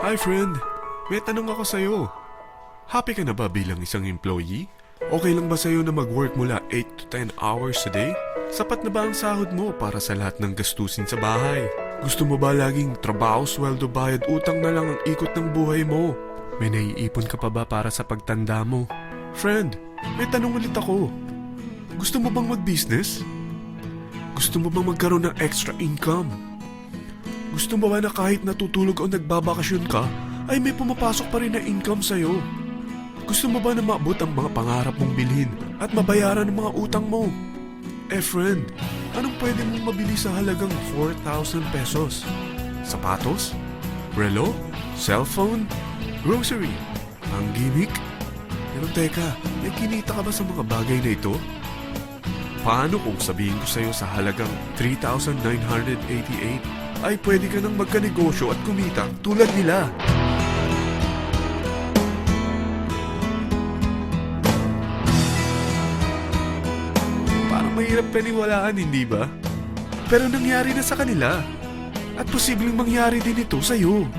Hi friend, may tanong ako sa'yo. Happy ka na ba bilang isang employee? Okay lang ba sa'yo na mag-work mula 8 to 10 hours a day? Sapat na ba ang sahod mo para sa lahat ng gastusin sa bahay? Gusto mo ba laging trabaho, sweldo, bayad, utang na lang ang ikot ng buhay mo? May naiipon ka pa ba para sa pagtanda mo? Friend, may tanong ulit ako. Gusto mo bang mag-business? Gusto mo bang magkaroon ng extra income? Gusto mo ba na kahit natutulog o nagbabakasyon ka, ay may pumapasok pa rin na income sa'yo? Gusto mo ba na maabot ang mga pangarap mong bilhin at mabayaran ang mga utang mo? Eh friend, anong pwede mong mabili sa halagang 4,000 pesos? Sapatos? Relo? Cellphone? Grocery? Ang gimmick? Pero teka, may kinita ka ba sa mga bagay na ito? Paano kung sabihin ko sa'yo sa halagang 3,988 ay pwede ka nang magkanegosyo at kumita tulad nila? Parang mahirap paniwalaan, hindi ba? Pero nangyari na sa kanila. At posibleng mangyari din ito sa'yo.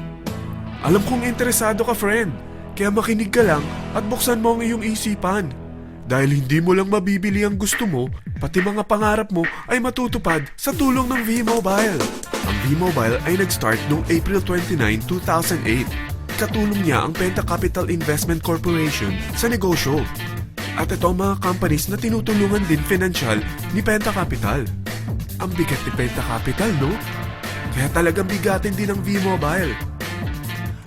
Alam kong interesado ka, friend. Kaya makinig ka lang at buksan mo ang iyong isipan. Dahil hindi mo lang mabibili ang gusto mo, pati mga pangarap mo ay matutupad sa tulong ng V-Mobile. Ang V-Mobile ay nag-start noong April 29, 2008. Katulong niya ang Penta Capital Investment Corporation sa negosyo. At ito ang mga companies na tinutulungan din financial ni Penta Capital. Ang bigat ni Penta Capital, no? Kaya talagang bigatin din ang V-Mobile.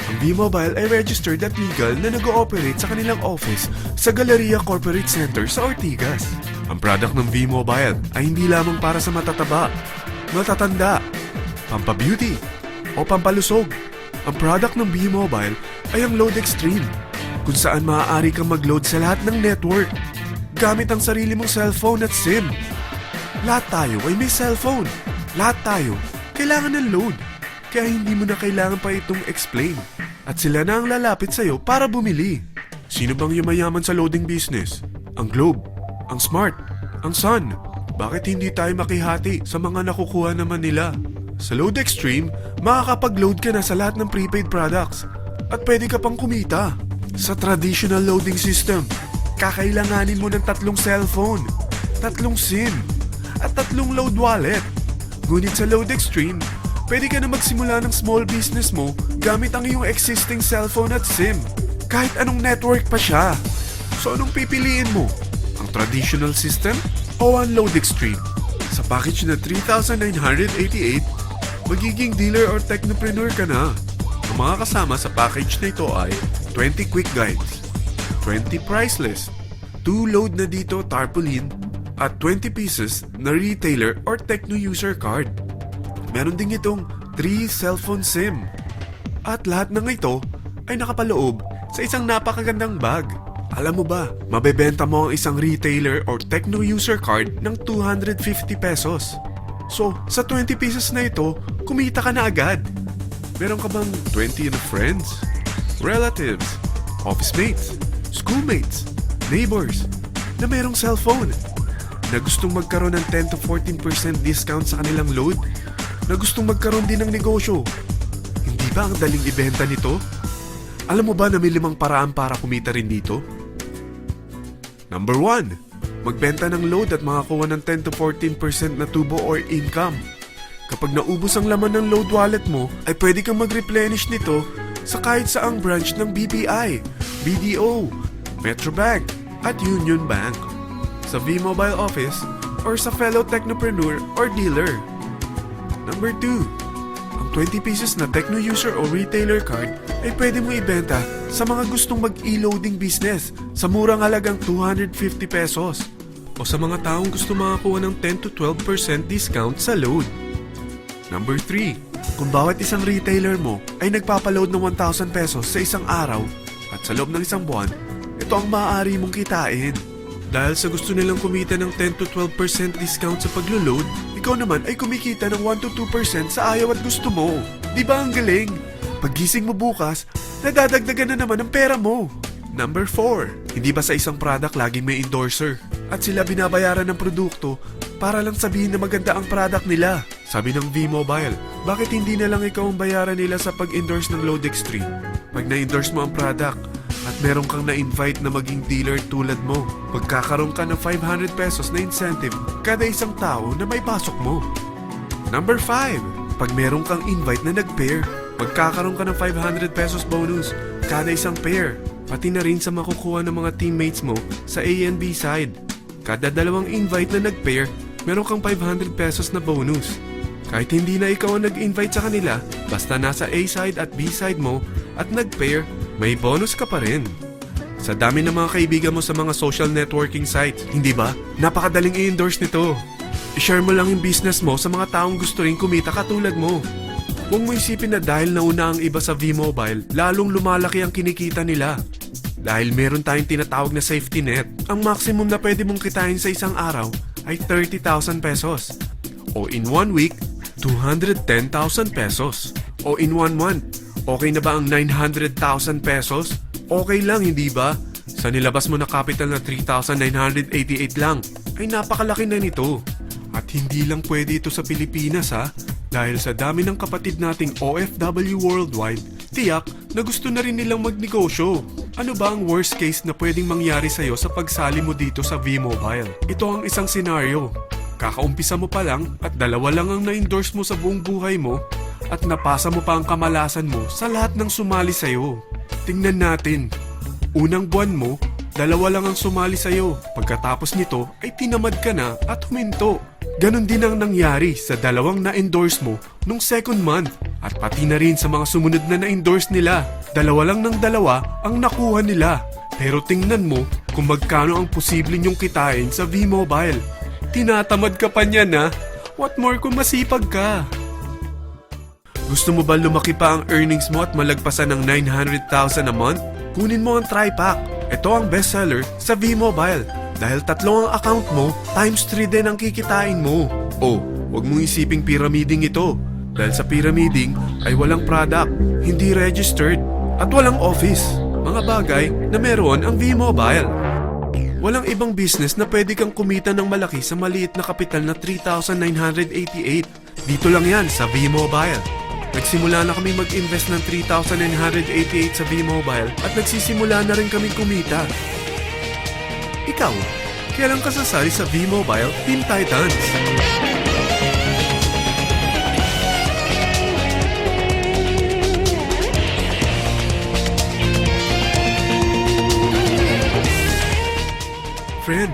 Ang V-Mobile ay registered at legal na nag-ooperate sa kanilang office sa Galleria Corporate Center sa Ortigas. Ang product ng V-Mobile ay hindi lamang para sa matataba, matatanda, pampabeauty, o pampalusog. Ang product ng V-Mobile ay ang Load Extreme, kung saan maaari kang mag-load sa lahat ng network gamit ang sarili mong cellphone at SIM. Lahat tayo ay may cellphone. Lahat tayo kailangan ng load. Kaya hindi mo na kailangan pa itong explain. At sila na ang lalapit sa'yo para bumili. Sino bang yumayaman sa loading business? Ang Globe, ang Smart, ang Sun. Bakit hindi tayo makihati sa mga nakukuha naman nila? Sa Load Extreme, makakapag-load ka na sa lahat ng prepaid products. At pwede ka pang kumita. Sa traditional loading system, kakailanganin mo ng 3 cellphone, 3 SIM, at 3 load wallet. Ngunit sa Load Extreme, pwede ka na magsimula ng small business mo gamit ang iyong existing cellphone at SIM. Kahit anong network pa siya. So anong pipiliin mo? Ang traditional system o ang Load Extreme? Sa package na 3,988, magiging dealer or technopreneur ka na. Ang mga kasama sa package na ito ay 20 quick guides, 20 price list, 2 load na dito tarpaulin, at 20 pieces na retailer or techno user card. Meron din itong 3 cellphone SIM. At lahat ng ito ay nakapaloob sa isang napakagandang bag. Alam mo ba, mabebenta mo ang isang retailer or techno user card ng 250 pesos. So, sa 20 pieces na ito, kumita ka na agad. Meron ka bang 20 na friends, relatives, office mates, schoolmates, neighbors na merong cellphone? Na gustong magkaroon ng 10 to 14% discount sa kanilang load? Na gustong magkaroon din ng negosyo? Hindi ba ang daling ibenta nito? Alam mo ba na may 5 paraan para kumita rin dito? Number 1. Magbenta ng load at makakuha ng 10 to 14% na tubo or income. Kapag naubos ang laman ng load wallet mo, ay pwede kang mag-replenish nito sa kahit saang branch ng BPI, BDO, Metrobank, at Union Bank, sa V-Mobile office, or sa fellow technopreneur or dealer. Number 2. Ang 20 pieces na techno user o retailer card ay pwede mo ibenta sa mga gustong mag-e-loading business sa murang halagang 250 pesos o sa mga taong gusto makakuha ng 10 to 12% discount sa load. Number 3. Kung bawat isang retailer mo ay nagpapaload ng 1,000 pesos sa isang araw at sa loob ng isang buwan, ito ang maaari mong kitain. Dahil sa gusto nilang kumita ng 10 to 12% discount sa paglo-load, ikaw naman ay kumikita ng 1 to 2% sa ayaw at gusto mo. Di ba ang galing? Paggising mo bukas, nadadagdagan na naman ang pera mo. Number 4. Hindi ba sa isang product laging may endorser? At sila binabayaran ng produkto para lang sabihin na maganda ang product nila. Sabi ng V-Mobile, Bakit hindi na lang ikaw ang bayaran nila sa pag-endorse ng Lode Extreme? Pag na-endorse mo ang product at meron kang na-invite na maging dealer tulad mo, magkakaroon ka ng 500 pesos na incentive kada isang tao na may pasok mo. Number 5. Pag meron kang invite na nag-pair, magkakaroon ka ng 500 pesos bonus kada isang pair, pati na rin sa makukuha ng mga teammates mo sa A and B side. Kada dalawang invite na nag-pair, meron kang 500 pesos na bonus. Kahit hindi na ikaw ang nag-invite sa kanila, basta nasa A side at B side mo at nag-pair, may bonus ka pa rin. Sa dami ng mga kaibigan mo sa mga social networking sites, hindi ba? Napakadaling i-endorse nito. I-share mo lang yung business mo sa mga taong gusto rin kumita katulad mo. Huwag mo isipin na dahil nauna ang iba sa V-Mobile, lalong lumalaki ang kinikita nila. Dahil meron tayong tinatawag na safety net, ang maximum na pwede mong kitain sa isang araw ay 30,000 pesos. O in 1 week, 210,000 pesos. O in 1 month, okay na ba ang 900,000 pesos? Okay lang, hindi ba? Sa nilabas mo na capital na 3,988 lang, ay napakalaki na nito. At hindi lang pwede ito sa Pilipinas ha, dahil sa dami ng kapatid nating OFW worldwide, tiyak na gusto na rin nilang magnegosyo. Ano ba ang worst case na pwedeng mangyari sa'yo sa pagsali mo dito sa V-Mobile? Ito ang isang senaryo. Kakaumpisa mo pa lang at dalawa lang ang na-endorse mo sa buong buhay mo at napasa mo pa ang kamalasan mo sa lahat ng sumali sa'yo. Tingnan natin. Unang buwan mo, dalawa lang ang sumali sa'yo. Pagkatapos nito ay tinamad ka na at huminto. Ganon din ang nangyari sa dalawang na-endorse mo nung second month at pati na rin sa mga sumunod na na-endorse nila. Dalawa lang ng dalawa ang nakuha nila. Pero tingnan mo kung magkano ang posible nyong kitain sa V-Mobile. Tinatamad ka pa niyan ha? What more kung masipag ka? Gusto mo ba lumaki pa ang earnings mo at malagpasan ng 900,000 a month? Kunin mo ang TriPack. Ito ang bestseller sa V-Mobile. Dahil 3 ang account mo, times 3 din ang kikitain mo. Oh, huwag mong isiping pyramiding ito. Dahil sa pyramiding ay walang product, hindi registered, at walang office. Mga bagay na meron ang V-Mobile. Walang ibang business na pwede kang kumita ng malaki sa maliit na kapital na 3,988. Dito lang yan sa V-Mobile. Nagsimula na kami mag-invest ng 3,988 sa V-Mobile at nagsisimula na rin kami kumita. Ikaw, kailan ka sasali sa V-Mobile Team Titans? Friend,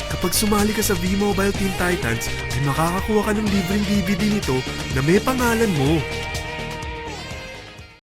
kapag sumali ka sa V-Mobile Team Titans, ay makakakuha ka ng libreng DVD nito na may pangalan mo.